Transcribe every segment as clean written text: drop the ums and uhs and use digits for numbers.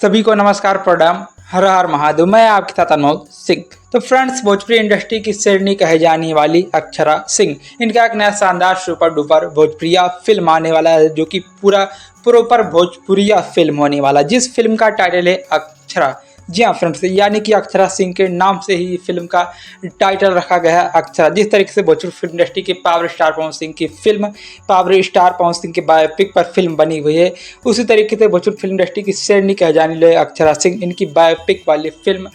सभी को नमस्कार प्रणाम। हर हर महादेव। मैं आपके साथ अनमोल सिंह। तो फ्रेंड्स, भोजपुरी इंडस्ट्री की शेरनी कहे जाने वाली अक्षरा सिंह, इनका एक नया शानदार सुपर डुपर भोजपुरिया फिल्म आने वाला है, जो कि पूरा प्रॉपर भोजपुरिया फिल्म होने वाला है, जिस फिल्म का टाइटल है अक्षरा। जी हाँ फ्रेंड्स, यानी कि अक्षरा सिंह के नाम से ही फिल्म का टाइटल रखा गया है अक्षरा। जिस तरीके से भोजपुरी फिल्म इंडस्ट्री के पावर स्टार पवन सिंह की film power star Pawan Singh के बायोपिक पर फिल्म बनी हुई है, उसी तरीके से भोजपुरी फिल्म इंडस्ट्री की शेरनी कह जाने लगे अक्षरा सिंह, इनकी बायोपिक वाली फिल्म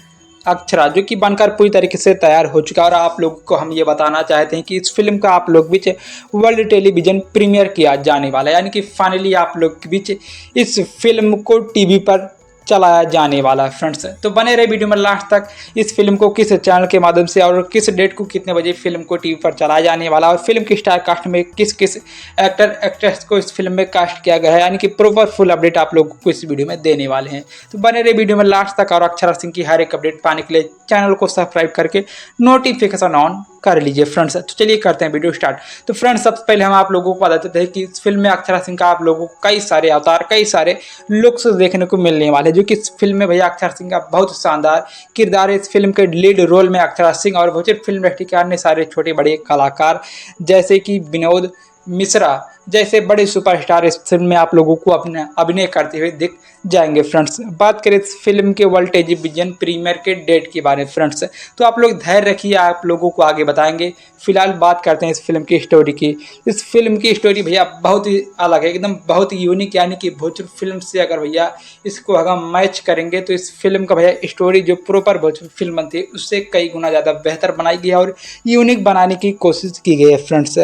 अक्षरा, जो कि बनकर पूरी तरीके से तैयार हो चुका है। और आप लोगों को हम ये बताना चाहते हैं कि इस फिल्म का आप लोग बीच वर्ल्ड टेलीविजन प्रीमियर किया जाने वाला है, यानी कि फाइनली आप लोग के बीच इस फिल्म को टीवी पर चलाया जाने वाला है फ्रेंड्स। तो बने रहे वीडियो में लास्ट तक। इस फिल्म को किस चैनल के माध्यम से और किस डेट को कितने बजे फिल्म को टीवी पर चलाया जाने वाला है, और फिल्म की स्टार कास्ट में किस किस एक्टर एक्ट्रेस को इस फिल्म में कास्ट किया गया है, यानी कि प्रॉपर फुल अपडेट आप लोगों को इस वीडियो में देने वाले हैं। तो बने रहे वीडियो में लास्ट तक, और अक्षरा सिंह की हर एक अपडेट पाने के लिए चैनल को सब्सक्राइब करके नोटिफिकेशन ऑन कर लीजिए फ्रेंड्स। तो चलिए करते हैं वीडियो स्टार्ट। तो फ्रेंड्स, सबसे पहले हम आप लोगों को बता देते हैं कि इस फिल्म में अक्षरा सिंह का आप लोगों को कई सारे अवतार, कई सारे लुक्स देखने को मिलने वाले हैं, जो कि इस फिल्म में भैया अक्षरा सिंह का बहुत शानदार किरदार है। इस फिल्म के लीड रोल में अक्षरा सिंह और भोजपुरी फिल्म इंडस्ट्री के अन्य सारे छोटे बड़े कलाकार, जैसे कि विनोद मिश्रा जैसे बड़े सुपरस्टार इस फिल्म में आप लोगों को अपने अभिनय करते हुए दिख जाएंगे फ्रेंड्स। बात करें इस फिल्म के वर्ल्ड टेलीविजन प्रीमियर के डेट के बारे में फ्रेंड्स, तो आप लोग धैर्य रखिए, आप लोगों को आगे बताएंगे। फिलहाल बात करते हैं इस फिल्म की स्टोरी की। इस फिल्म की स्टोरी भैया बहुत ही अलग है, एकदम बहुत ही यूनिक, यानी कि भोजपुरी फिल्म से अगर भैया इसको अगर मैच करेंगे तो इस फिल्म का भैया स्टोरी जो प्रॉपर भोजपुरी फिल्म बनती है उससे कई गुना ज़्यादा बेहतर बनाई गई है और यूनिक बनाने की कोशिश की गई है फ्रेंड्स।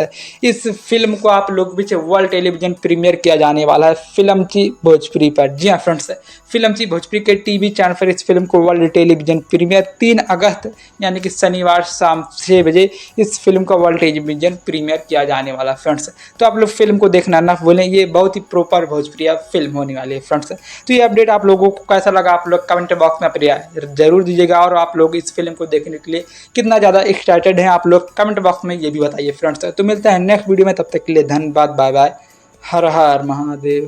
इस फिल्म को आप लोग बीच वर्ल्ड टेलीविजन प्रीमियर किया जाने वाला है फिल्मची भोजपुरी पर। जी हाँ फ्रेंड्स, फिल्मची भोजपुरी के टीवी चैनल पर इस फिल्म को वर्ल्ड टेलीविजन प्रीमियर 3 अगस्त यानी कि शनिवार शाम 6 बजे इस फिल्म का वर्ल्ड टेलीविजन प्रीमियर किया जाने वाला है फ्रेंड्स। तो आप लोग फिल्म को देखना ना भूलें, ये बहुत ही प्रॉपर भोजपुरी फिल्म होने वाली है फ्रेंड्स। तो ये अपडेट आप लोगों को कैसा लगा, आप लोग कमेंट बॉक्स में अपनी जरूर दीजिएगा, और आप लोग इस फिल्म को देखने के लिए कितना ज़्यादा एक्साइटेड हैं आप लोग कमेंट बॉक्स में ये भी बताइए फ्रेंड्स। तो मिलते हैं नेक्स्ट वीडियो में, तब तक के लिए धन्यवाद, बाय बाय, हर हर महादेव।